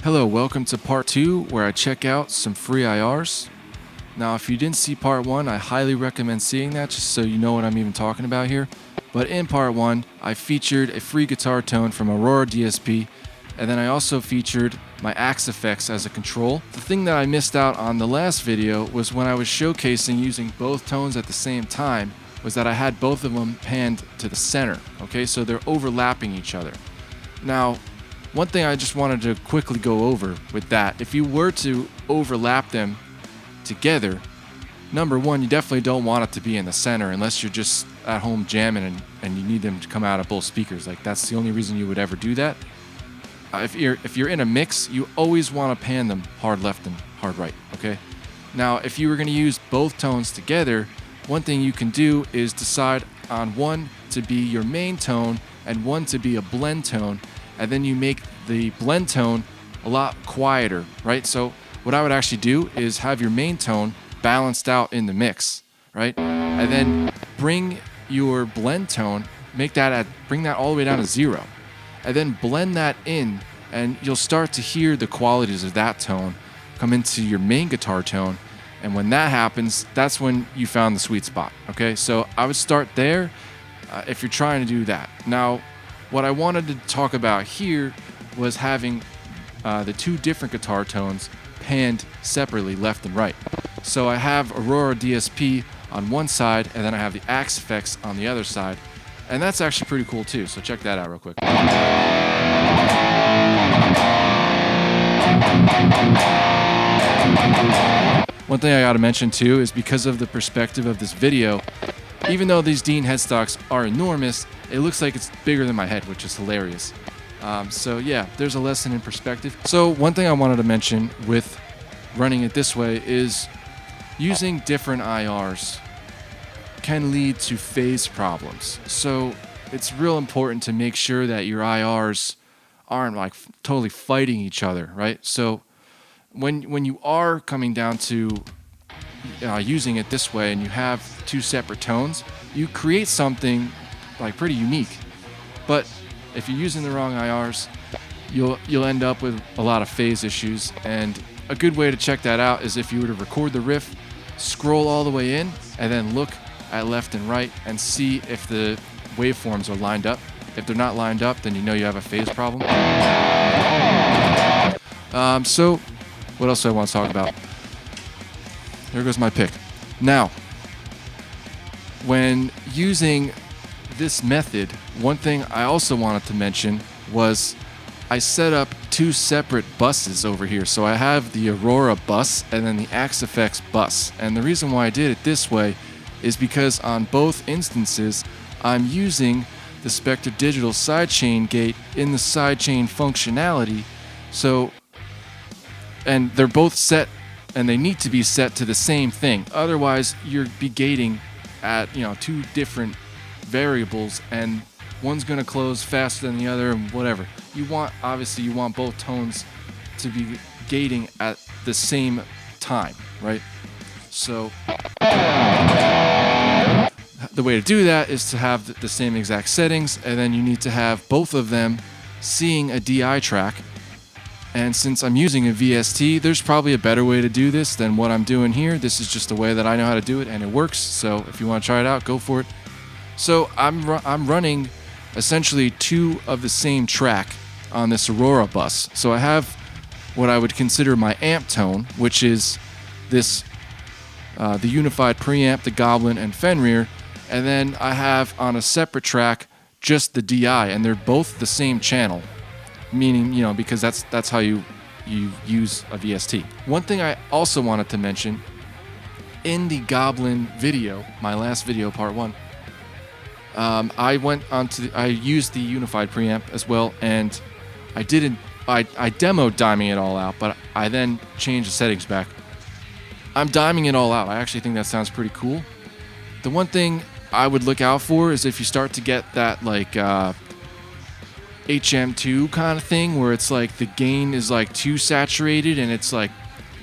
Hello, welcome to part 2 where I check out some free IRs. Now if you didn't see part 1, I highly recommend seeing that just so you know what I'm even talking about here. But in part 1, I featured a free guitar tone from Aurora DSP, and then I also featured my Axe-Fx as a control. The thing that I missed out on the last video was when I was showcasing using both tones at the same time, was that I had both of them panned to the center, okay? So they're overlapping each other. Now, one thing I just wanted to quickly go over with that, if you were to overlap them together, number one, you definitely don't want it to be in the center unless you're just at home jamming and you need them to come out of both speakers. Like, that's the only reason you would ever do that. If you're in a mix, you always want to pan them hard left and hard right, okay? Now, if you were going to use both tones together, one thing you can do is decide on one to be your main tone and one to be a blend tone, and then you make the blend tone a lot quieter, right? So what I would actually do is have your main tone balanced out in the mix, right? And then bring your blend tone, bring that all the way down to 0, and then blend that in, and you'll start to hear the qualities of that tone come into your main guitar tone. And when that happens, that's when you found the sweet spot, okay? So I would start there if you're trying to do that. Now, what I wanted to talk about here was having the two different guitar tones panned separately, left and right. So I have Aurora DSP on one side, and then I have the Axe-Fx on the other side. And that's actually pretty cool too, so check that out real quick. One thing I gotta mention too is because of the perspective of this video, even though these Dean headstocks are enormous, it looks like it's bigger than my head, which is hilarious. So yeah, there's a lesson in perspective. So one thing I wanted to mention with running it this way is using different IRs can lead to phase problems. So it's real important to make sure that your IRs aren't like totally fighting each other, right? So when you are coming down to using it this way and you have two separate tones, you create something like pretty unique. But if you're using the wrong IRs, you'll end up with a lot of phase issues. And a good way to check that out is if you were to record the riff, scroll all the way in, and then look at left and right and see if the waveforms are lined up. If they're not lined up, then you know you have a phase problem. So what else do I want to talk about? Here goes my pick. Now, when using this method, one thing I also wanted to mention was I set up two separate buses over here. So I have the Aurora bus and then the Axe-Fx bus. And the reason why I did it this way is because on both instances, I'm using the Spector Digital sidechain gate in the sidechain functionality. So, and they're both set, and they need to be set to the same thing. Otherwise, you're be gating at two different variables, and one's going to close faster than the other, and whatever. Obviously you want both tones to be gating at the same time, right? So the way to do that is to have the same exact settings, and then you need to have both of them seeing a DI track. And since I'm using a VST, there's probably a better way to do this than what I'm doing here. This is just the way that I know how to do it, and it works. So if you want to try it out, go for it. So I'm running essentially two of the same track on this Aurora bus. So I have what I would consider my amp tone, which is this the unified preamp, the Goblin, and Fenrir. And then I have on a separate track just the DI, and they're both the same channel, meaning, because that's how you use a VST. One thing I also wanted to mention, in the Goblin video, my last video, part 1, I used the unified preamp as well, and I demoed diming it all out, but I then changed the settings back. I'm diming it all out. I actually think that sounds pretty cool. The one thing I would look out for is if you start to get that like HM2 kind of thing where it's like the gain is like too saturated and it's like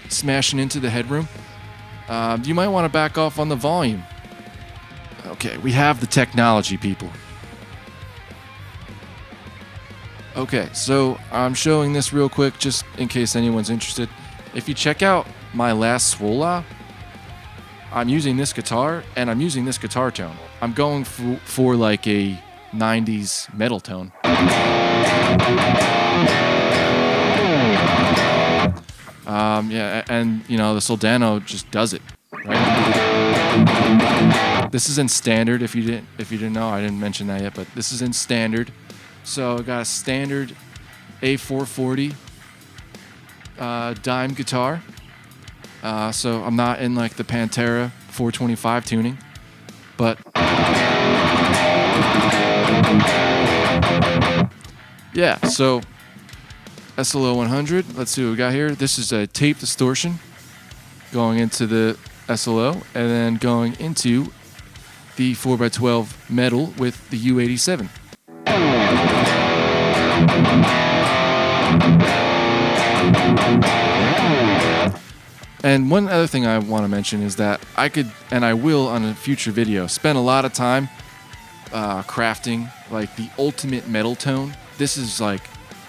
smashing into the headroom. You might want to back off on the volume. Okay, we have the technology, people. Okay, so I'm showing this real quick just in case anyone's interested. If you check out my last Swola, I'm using this guitar and I'm using this guitar tone. I'm going for like a 90s metal tone. Yeah, and you know, the Soldano just does it, right? This is in standard. If you didn't know, I didn't mention that yet, but this is in standard. So I got a standard A440 dime guitar. So I'm not in like the Pantera 425 tuning, but yeah. So SLO 100. Let's see what we got here. This is a tape distortion going into the SLO and then going into the 4x12 metal with the U87. And one other thing I want to mention is that I could, and I will on a future video, spend a lot of time crafting like the ultimate metal tone. This is like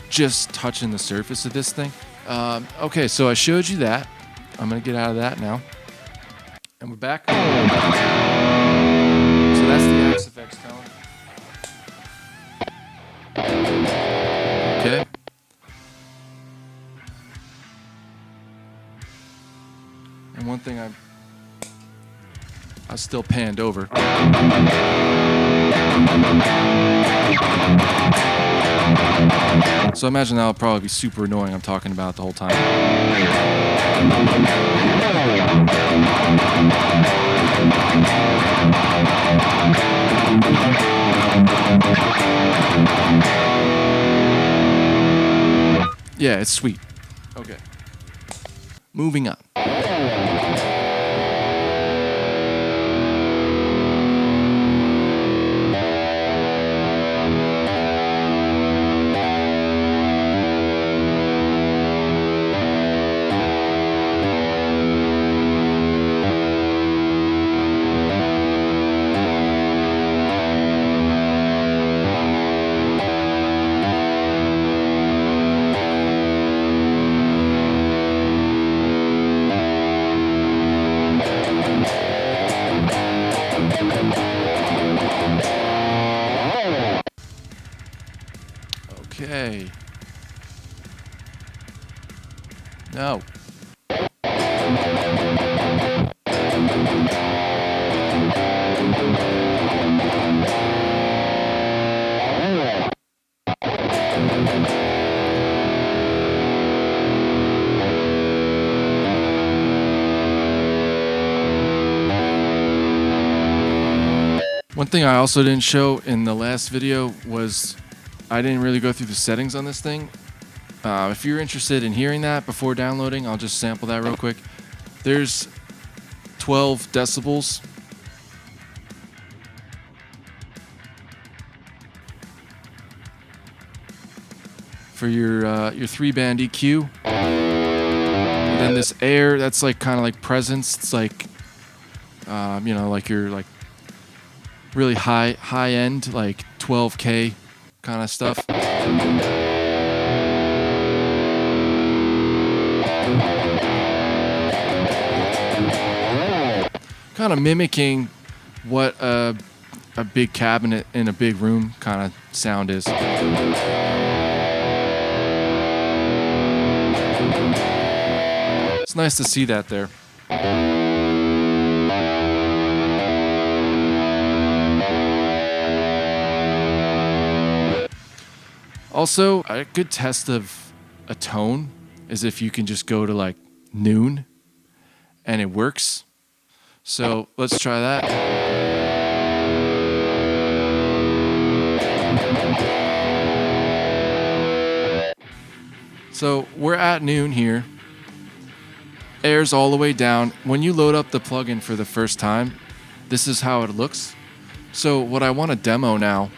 just touching the surface of this thing. Okay, so I showed you that. I'm going to get out of that now. And we're back. So that's the Axe-Fx tone. Okay. And one thing I still panned over. So I imagine that'll probably be super annoying. I'm talking about it the whole time. Yeah, it's sweet. Okay. Moving on. Okay. No. One thing I also didn't show in the last video was I didn't really go through the settings on this thing. If you're interested in hearing that before downloading, I'll just sample that real quick. There's 12 decibels. For your 3-band EQ. And then this air, that's like kind of like presence. It's like, you know, like your like really high end, like 12K kind of stuff. Kind of mimicking what a big cabinet in a big room kind of sound is. It's nice to see that there. Also, a good test of a tone is if you can just go to like noon and it works. So let's try that. So we're at noon here. Air's all the way down. When you load up the plugin for the first time, this is how it looks. So what I want to demo now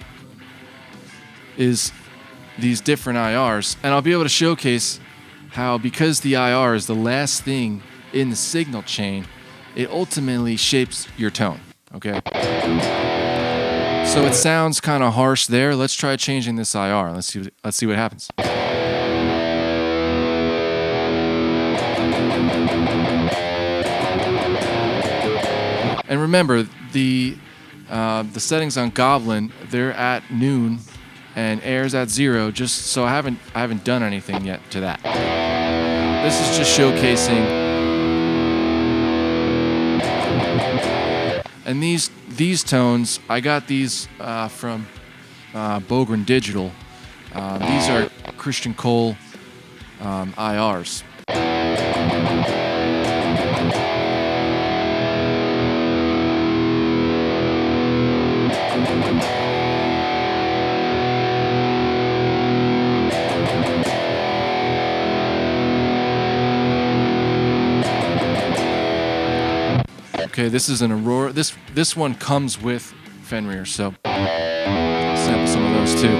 is these different IRs, and I'll be able to showcase how, because the IR is the last thing in the signal chain, it ultimately shapes your tone, okay? So it sounds kind of harsh there. Let's try changing this IR. Let's see what happens. And remember, the settings on Goblin, they're at noon and air's at 0, just so I haven't done anything yet to that. This is just showcasing. And these tones, I got these from Bogren Digital. These are Christian Cole IRs. Okay, this is an Aurora. This one comes with Fenrir, so sample some of those too.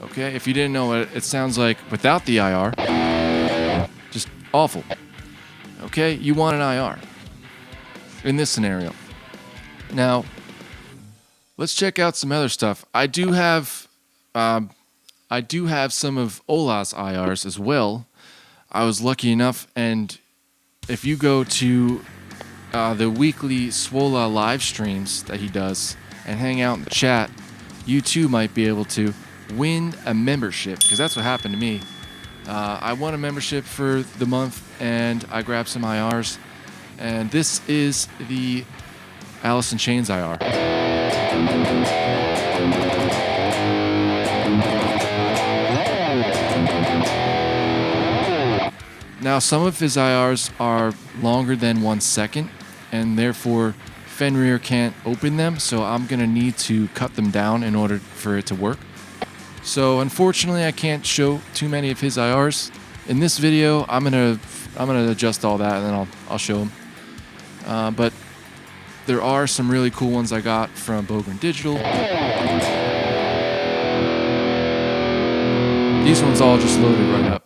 Okay, if you didn't know what it sounds like without the IR, just awful. Okay, you want an IR in this scenario. Now, let's check out some other stuff. I do have some of Ola's IRs as well. I was lucky enough, and if you go to the weekly Swola live streams that he does and hang out in the chat, you too might be able to win a membership, because that's what happened to me. I won a membership for the month, and I grabbed some IRs. And this is the Alice in Chains IR. Now, some of his IRs are longer than 1 second, and therefore Fenrir can't open them, so I'm going to need to cut them down in order for it to work. So unfortunately, I can't show too many of his IRs. In this video, I'm gonna adjust all that, and then I'll show them. But there are some really cool ones I got from Bogren Digital. These ones all just loaded right up.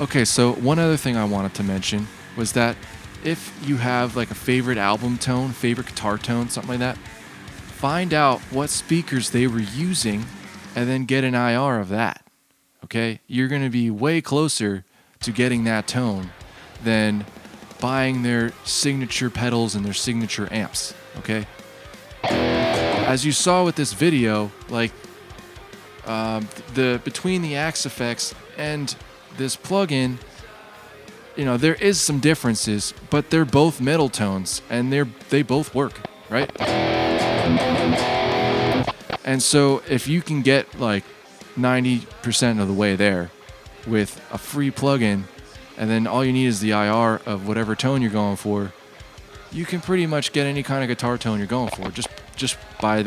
Okay, so one other thing I wanted to mention was that if you have like a favorite album tone, favorite guitar tone, something like that, find out what speakers they were using and then get an IR of that. Okay? You're going to be way closer to getting that tone than buying their signature pedals and their signature amps. Okay? As you saw with this video, like between the Axe effects and this plugin, you know, there is some differences, but they're both middle tones and they both work, right? And so if you can get like 90% of the way there with a free plugin, and then all you need is the IR of whatever tone you're going for, you can pretty much get any kind of guitar tone you're going for just by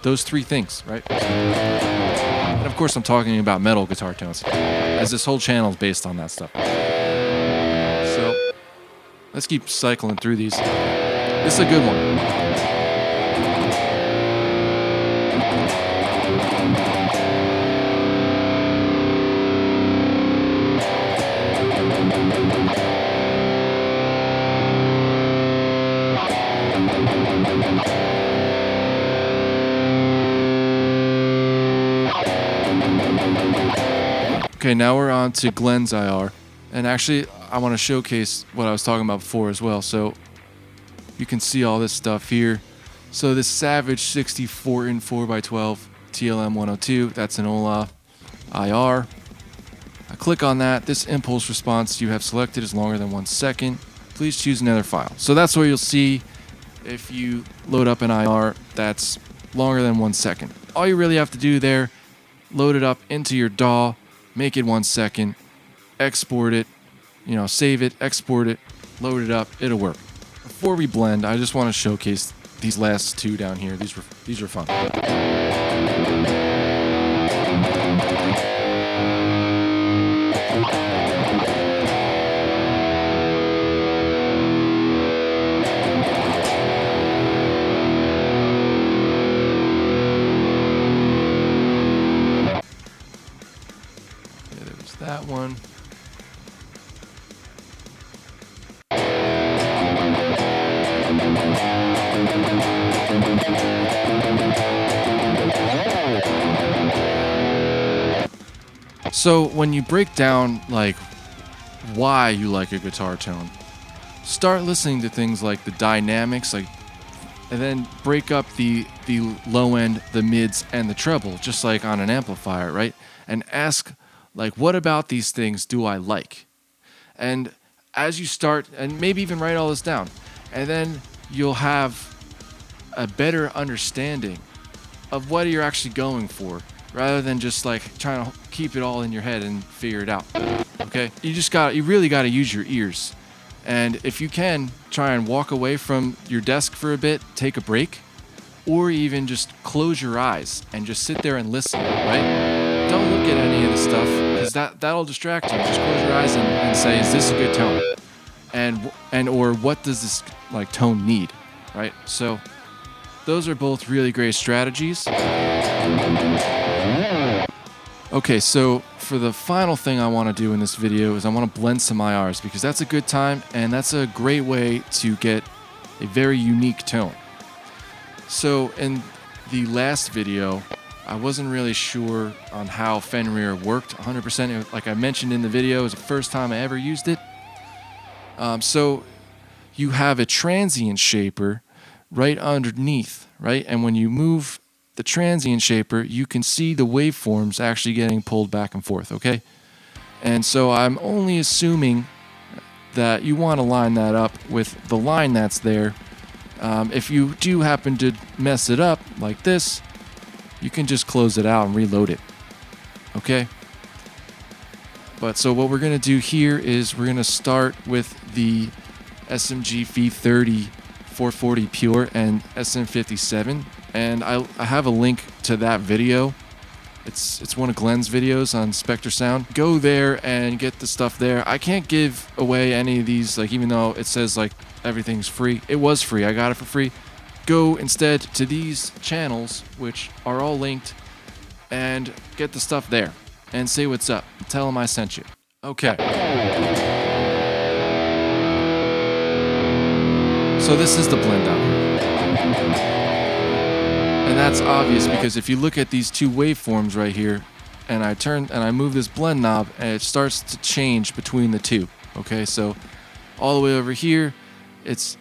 those three things, right? And of course I'm talking about metal guitar tones, as this whole channel is based on that stuff. So let's keep cycling through these. This is a good one. Okay, now we're on to Glenn's IR. And actually, I want to showcase what I was talking about before as well. So you can see all this stuff here. So this Savage 64 in 4x12 TLM 102, that's an Ola IR. I click on that. This impulse response you have selected is longer than 1 second. Please choose another file. So that's what you'll see if you load up an IR that's longer than 1 second. All you really have to do there, load it up into your DAW, make it 1 second, export it, save it, export it, load it up, it'll work. Before we blend, I just want to showcase these last two down here. These are fun. So when you break down like why you like a guitar tone, start listening to things like the dynamics, like, and then break up the low end, the mids, and the treble, just like on an amplifier, right? And ask, like, what about these things do I like? And as you start, and maybe even write all this down, and then you'll have a better understanding of what you're actually going for, rather than just like trying to keep it all in your head and figure it out. Okay? You really gotta use your ears. And if you can, try and walk away from your desk for a bit, take a break, or even just close your eyes and just sit there and listen, right? Don't look at any of the stuff, because that'll distract you. Just close your eyes and say, is this a good tone? And or what does this like tone need, right? So those are both really great strategies. Okay, so for the final thing I want to do in this video is I want to blend some IRs, because that's a good time and that's a great way to get a very unique tone. So in the last video, I wasn't really sure on how Fenrir worked 100%. Like I mentioned in the video, it was the first time I ever used it. So you have a transient shaper right underneath, right? And when you move the transient shaper, you can see the waveforms actually getting pulled back and forth, okay? And so I'm only assuming that you want to line that up with the line that's there. If you do happen to mess it up like this, you can just close it out and reload it, okay? But so what we're going to do here is we're going to start with the SMG V30 440 Pure and SM57. And I have a link to that video. It's one of Glenn's videos on Spectre Sound. Go there and get the stuff there. I can't give away any of these, like, even though it says like everything's free. It was free. I got it for free. Go instead to these channels, which are all linked, and get the stuff there. And say what's up. Tell them I sent you. Okay. So this is the blend out here. And that's obvious because if you look at these two waveforms right here, and I move this blend knob, and it starts to change between the two. Okay, so all the way over here, it's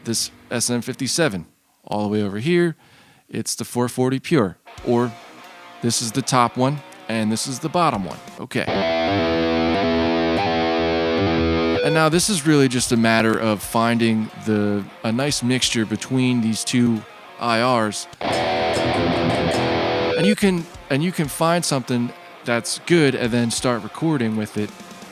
this SM57. All the way over here, it's the 440 Pure. Or this is the top one, and this is the bottom one. Okay. And now this is really just a matter of finding a nice mixture between these two IRs, and you can find something that's good and then start recording with it.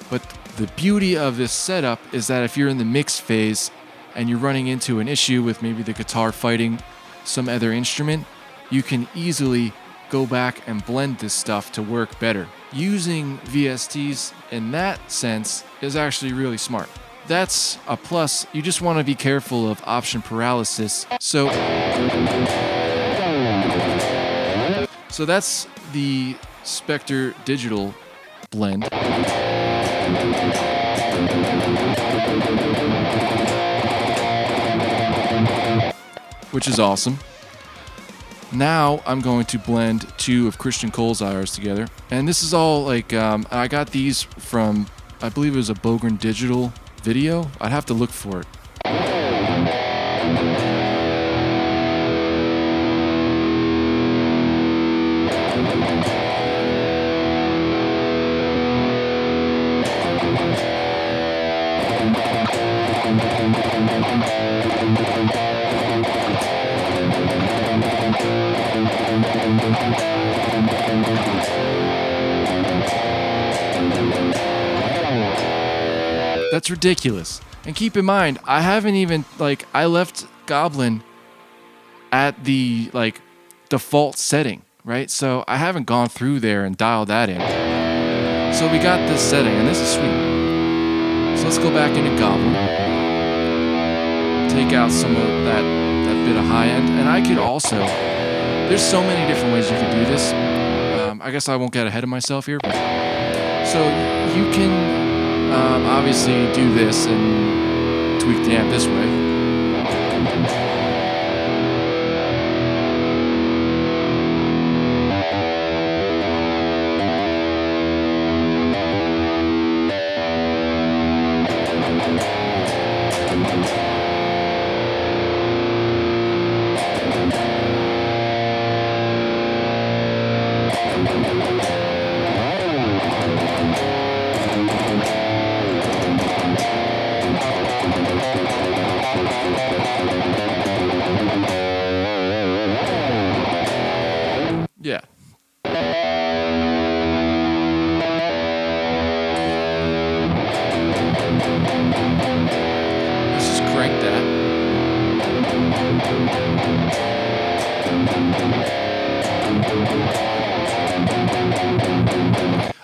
But the beauty of this setup is that if you're in the mix phase and you're running into an issue with maybe the guitar fighting some other instrument, you can easily go back and blend this stuff to work better. Using VSTs in that sense is actually really smart. That's a plus. You just want to be careful of option paralysis. So that's the Spectre Digital blend. Which is awesome. Now I'm going to blend two of Christian Cole's IRs together. And this is all like, I got these from, I believe it was a Bogren Digital video. I'd have to look for it. That's ridiculous. And keep in mind, I haven't even, like, I left Goblin at the, like, default setting, right? So I haven't gone through there and dialed that in. So we got this setting, and this is sweet. So let's go back into Goblin. Take out some of that bit of high end. And I could also, there's so many different ways you could do this. I guess I won't get ahead of myself here. But, so you can obviously do this and tweak the amp this way.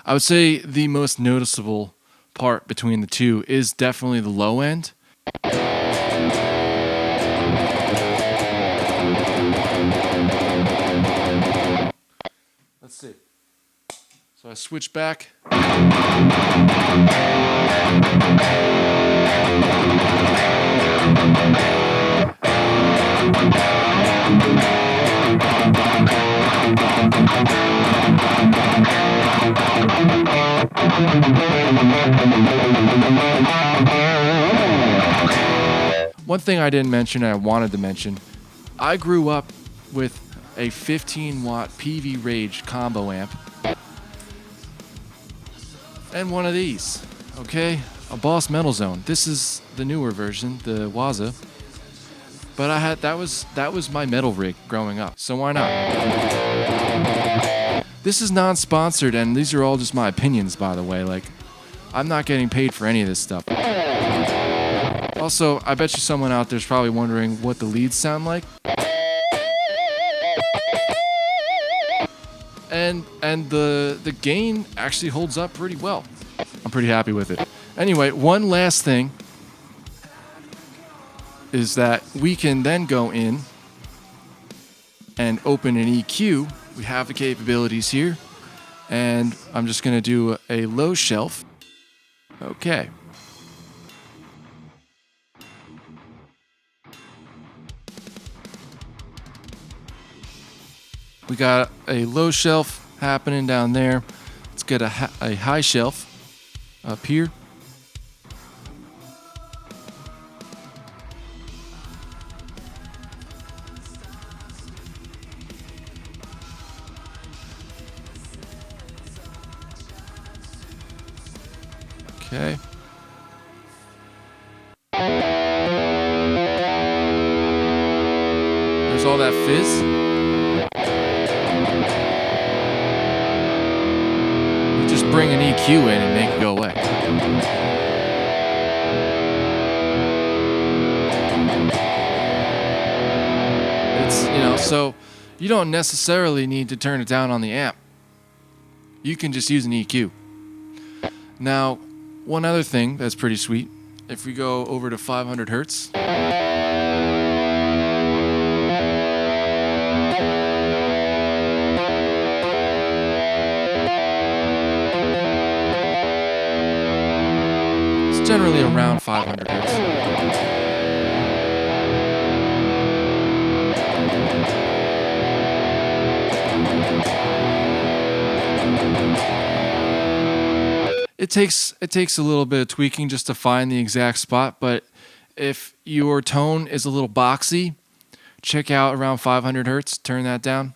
I would say the most noticeable part between the two is definitely the low end. Let's see. So I switch back. One thing I didn't mention and I wanted to mention, I grew up with a 15 watt PV Rage combo amp and one of these, okay? A Boss Metal Zone. This is the newer version, the Waza. But that was my metal rig growing up, so why not? This is non-sponsored, and these are all just my opinions, by the way. Like, I'm not getting paid for any of this stuff. Also, I bet you someone out there's probably wondering what the leads sound like. And the gain actually holds up pretty well. I'm pretty happy with it. Anyway, one last thing is that we can then go in and open an EQ. We have the capabilities here, and I'm just going to do a low shelf. Okay. We got a low shelf happening down there. Let's get a high shelf up here. Okay. There's all that fizz. We just bring an EQ in and make it go away. It's, so you don't necessarily need to turn it down on the amp. You can just use an EQ. Now, one other thing that's pretty sweet, if we go over to 500 hertz, it's generally around 500 hertz. It takes a little bit of tweaking just to find the exact spot, but if your tone is a little boxy, check out around 500 hertz, turn that down.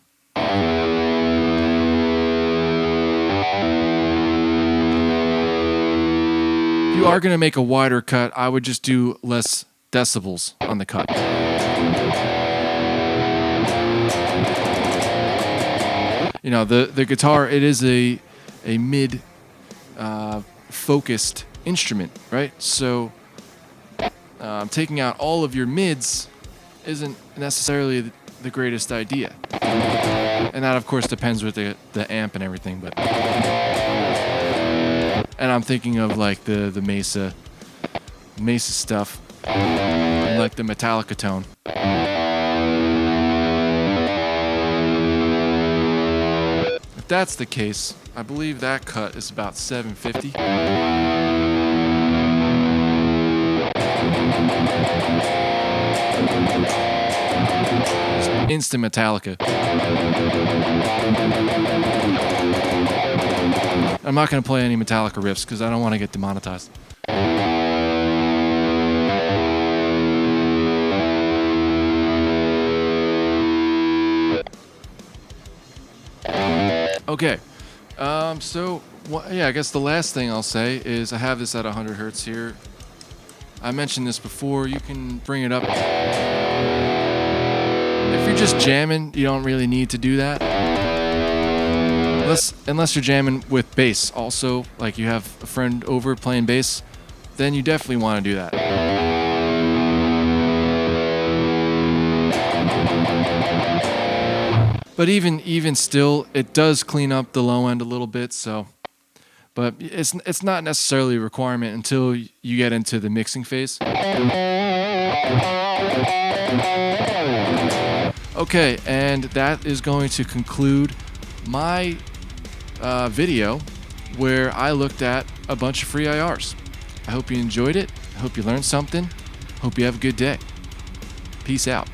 If you are going to make a wider cut, I would just do less decibels on the cut. The guitar, it is a mid focused instrument, right? So taking out all of your mids isn't necessarily the greatest idea, and that of course depends with the amp and everything. But and I'm thinking of like the Mesa stuff, like the Metallica tone. If that's the case, I believe that cut is about 750. It's instant Metallica. I'm not going to play any Metallica riffs because I don't want to get demonetized. Okay. I guess the last thing I'll say is I have this at 100 hertz here. I mentioned this before. You can bring it up. If you're just jamming, you don't really need to do that. Unless you're jamming with bass. Also, like you have a friend over playing bass, then you definitely want to do that. But even still, it does clean up the low end a little bit. So, but it's not necessarily a requirement until you get into the mixing phase. Okay, and that is going to conclude my video where I looked at a bunch of free IRs. I hope you enjoyed it. I hope you learned something. Hope you have a good day. Peace out.